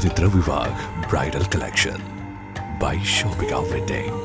Chaitra Vivag Bridal Collection by Shobhika Wedding.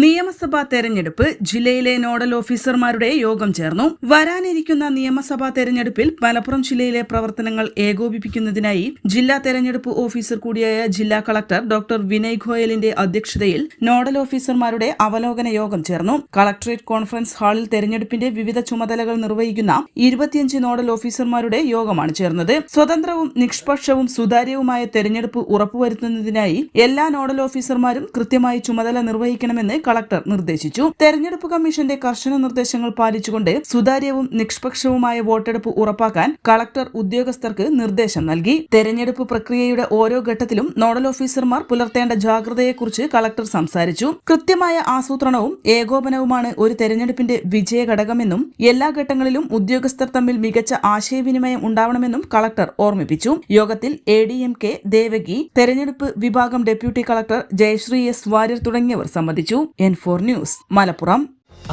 നിയമസഭാ തെരഞ്ഞെടുപ്പ് ജില്ലയിലെ നോഡൽ ഓഫീസർമാരുടെ യോഗം ചേർന്നു. വരാനിരിക്കുന്ന നിയമസഭാ തെരഞ്ഞെടുപ്പിൽ മലപ്പുറം ജില്ലയിലെ പ്രവർത്തനങ്ങൾ ഏകോപിപ്പിക്കുന്നതിനായി ജില്ലാ തെരഞ്ഞെടുപ്പ് ഓഫീസർ കൂടിയായ ജില്ലാ കളക്ടർ ഡോക്ടർ വിനയ് ഗോയലിന്റെ അധ്യക്ഷതയിൽ നോഡൽ ഓഫീസർമാരുടെ അവലോകന യോഗം ചേർന്നു. കളക്ടറേറ്റ് കോൺഫറൻസ് ഹാളിൽ തെരഞ്ഞെടുപ്പിന്റെ വിവിധ ചുമതലകൾ നിർവഹിക്കുന്ന 25 നോഡൽ ഓഫീസർമാരുടെ യോഗമാണ് ചേർന്നത്. സ്വതന്ത്രവും നിഷ്പക്ഷവും സുതാര്യവുമായ തെരഞ്ഞെടുപ്പ് ഉറപ്പുവരുത്തുന്നതിനായി എല്ലാ നോഡൽ ഓഫീസർമാരും കൃത്യമായി ചുമതല നിർവഹിക്കണമെന്ന് കളക്ടർ നിർദ്ദേശിച്ചു. തെരഞ്ഞെടുപ്പ് കമ്മീഷന്റെ കർശന നിർദ്ദേശങ്ങൾ പാലിച്ചുകൊണ്ട് സുതാര്യവും നിഷ്പക്ഷവുമായ വോട്ടെടുപ്പ് ഉറപ്പാക്കാൻ കളക്ടർ ഉദ്യോഗസ്ഥർക്ക് നിർദ്ദേശം നൽകി. തെരഞ്ഞെടുപ്പ് പ്രക്രിയയുടെ ഓരോ ഘട്ടത്തിലും നോഡൽ ഓഫീസർമാർ പുലർത്തേണ്ട ജാഗ്രതയെക്കുറിച്ച് കളക്ടർ സംസാരിച്ചു. കൃത്യമായ ആസൂത്രണവും ഏകോപനവുമാണ് ഒരു തെരഞ്ഞെടുപ്പിന്റെ വിജയഘടകമെന്നും എല്ലാ ഘട്ടങ്ങളിലും ഉദ്യോഗസ്ഥർ തമ്മിൽ മികച്ച ആശയവിനിമയം ഉണ്ടാവണമെന്നും കളക്ടർ ഓർമ്മിപ്പിച്ചു. യോഗത്തിൽ ADMK ദേവകി, തെരഞ്ഞെടുപ്പ് വിഭാഗം deputy collector Jayashree S Warrier തുടങ്ങിയവർ സംബന്ധിച്ചു. N4 news Malappuram.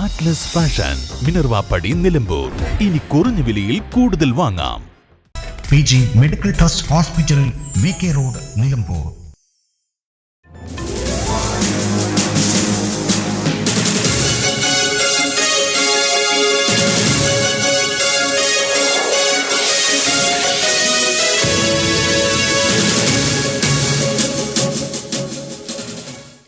Atlas Fashion Minerva പടി നിലമ്പൂർ. ഇനി കുറഞ്ഞ വിലയിൽ കൂടുതൽ വാങ്ങാം. PG medical trust hospital, VK road, Nilambur.